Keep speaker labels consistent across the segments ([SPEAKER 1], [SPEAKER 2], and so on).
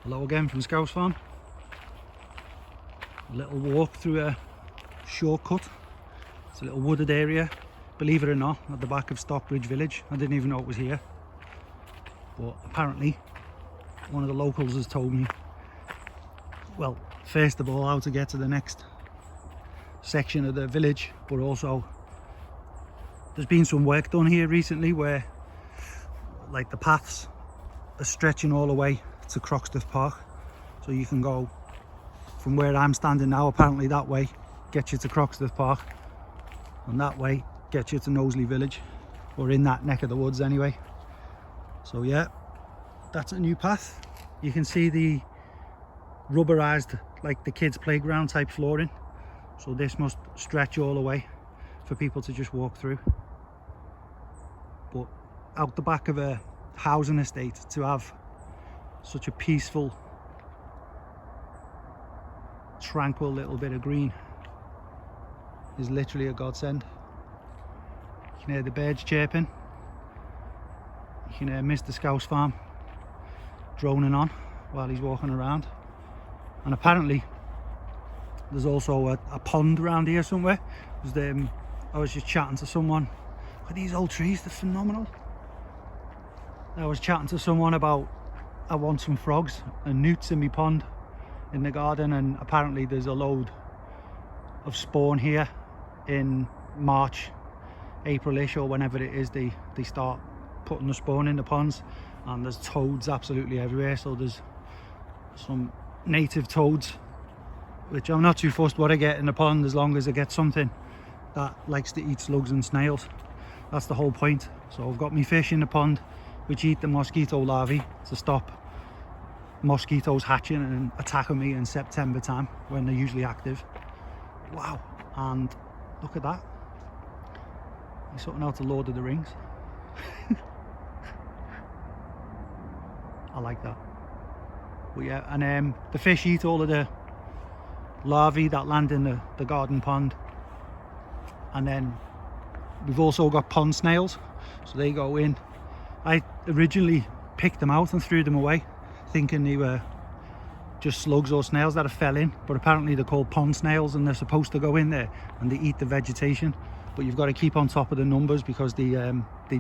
[SPEAKER 1] Hello again from Stockbridge Farm. A little walk through a shortcut. It's a little wooded area, believe it or not, at the back of Stockbridge Village. I didn't even know it was here, but apparently one of the locals has told me, well, first of all how to get to the next section of the village, but also there's been some work done here recently where like the paths are stretching all the way to Croxteth Park, so you can go from where I'm standing now, apparently that way gets you to Croxteth Park, and that way gets you to Knowsley Village, or in that neck of the woods anyway. So yeah, that's a new path. You can see the rubberized, like the kids playground type flooring, so this must stretch all the way for people to just walk through. But out the back of a housing estate, to have such a peaceful, tranquil little bit of green is literally a godsend. You can hear the birds chirping, you can hear Mr. Stockbridge Farm droning on while he's walking around, and apparently there's also a pond around here somewhere. I was just chatting to someone. Look at these old trees, they're phenomenal. I was chatting to someone about I want some frogs and newts in my pond in the garden, and apparently there's a load of spawn here in March, April-ish, or whenever it is they start putting the spawn in the ponds, and there's toads absolutely everywhere. So there's some native toads, which I'm not too fussed what I get in the pond, as long as I get something that likes to eat slugs and snails. That's the whole point. So I've got me fish in the pond which eat the mosquito larvae to stop mosquitoes hatching and attacking me in September time when they're usually active. Wow, and look at that. He's sorting out the Lord of the Rings. I like that. But yeah, and the fish eat all of the larvae that land in the garden pond, and then we've also got pond snails, so they go in. I originally picked them out and threw them away, thinking they were just slugs or snails that have fell in, but apparently they're called pond snails and they're supposed to go in there and they eat the vegetation. But you've got to keep on top of the numbers because they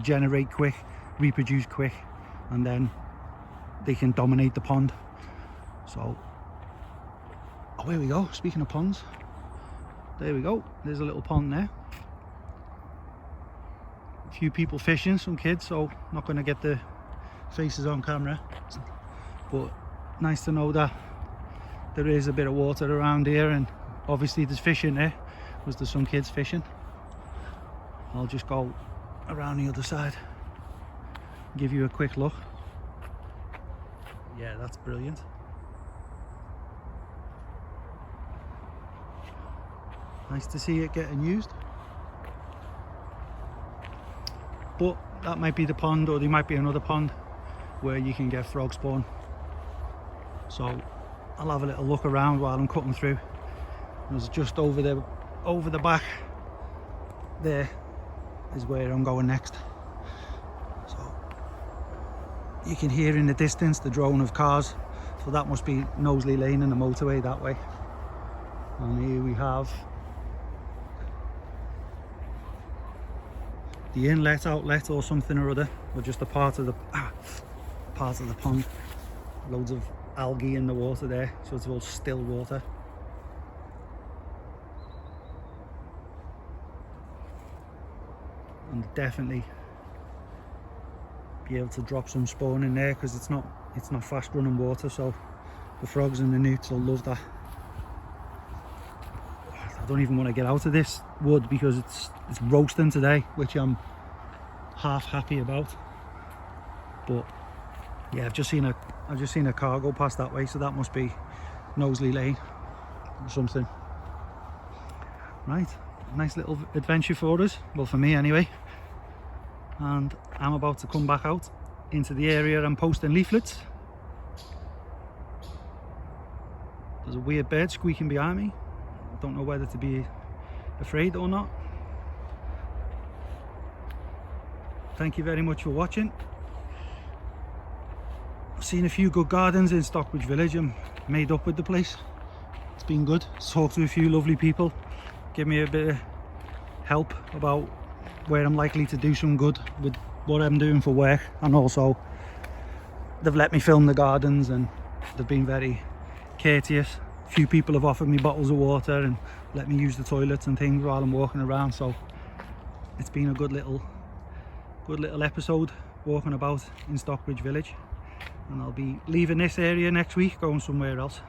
[SPEAKER 1] generate quick, reproduce quick, and then they can dominate the pond. So, oh, here we go. Speaking of ponds, there we go. There's a little pond there. A few people fishing, some kids, so not going to get the faces on camera, but nice to know that there is a bit of water around here, and obviously there's fish in there because there's some kids fishing. I'll just go around the other side, give you a quick look. Yeah, that's brilliant. Nice to see it getting used. But that might be the pond, or there might be another pond where you can get frog spawn. So I'll have a little look around while I'm cutting through. It's just over the back there is where I'm going next. So you can hear in the distance the drone of cars, so that must be Knowsley Lane and the motorway that way. And here we have the inlet, outlet, or something or other, or just a part of the pond. Loads of algae in the water there, so it's all still water. And definitely be able to drop some spawn in there because it's not fast running water, so the frogs and the newts will love that. I don't even want to get out of this wood because it's roasting today, which I'm half happy about. But yeah, I've just seen a car go past that way, so that must be Knowsley Lane or something. Right, nice little adventure for us, well, for me anyway. And I'm about to come back out into the area and posting leaflets. There's a weird bird squeaking behind me. Don't know whether to be afraid or not. Thank you very much for watching. seen a few good gardens in Stockbridge Village. I'm made up with the place. It's been good. Talked to a few lovely people, give me a bit of help about where I'm likely to do some good with what I'm doing for work, and also they've let me film the gardens and they've been very courteous. A few people have offered me bottles of water and let me use the toilets and things while I'm walking around, so it's been a good little episode walking about in Stockbridge Village. And I'll be leaving this area next week, going somewhere else.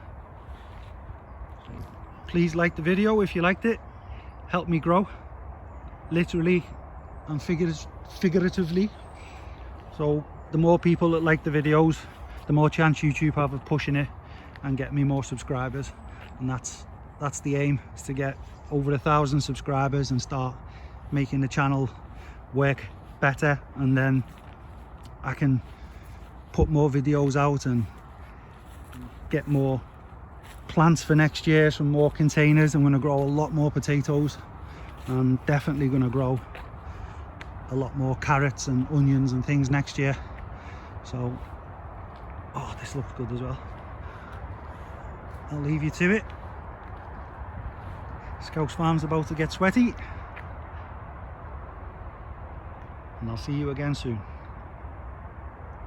[SPEAKER 1] Please like the video if you liked it. Help me grow, literally and figuratively. So the more people that like the videos, the more chance YouTube have of pushing it and getting me more subscribers. And that's the aim, is to get over 1,000 subscribers and start making the channel work better, and then I can put more videos out and get more plants for next year, some more containers. I'm going to grow a lot more potatoes. I'm definitely going to grow a lot more carrots and onions and things next year. So, oh, this looks good as well. I'll leave you to it. Scouse Farm's about to get sweaty, and I'll see you again soon.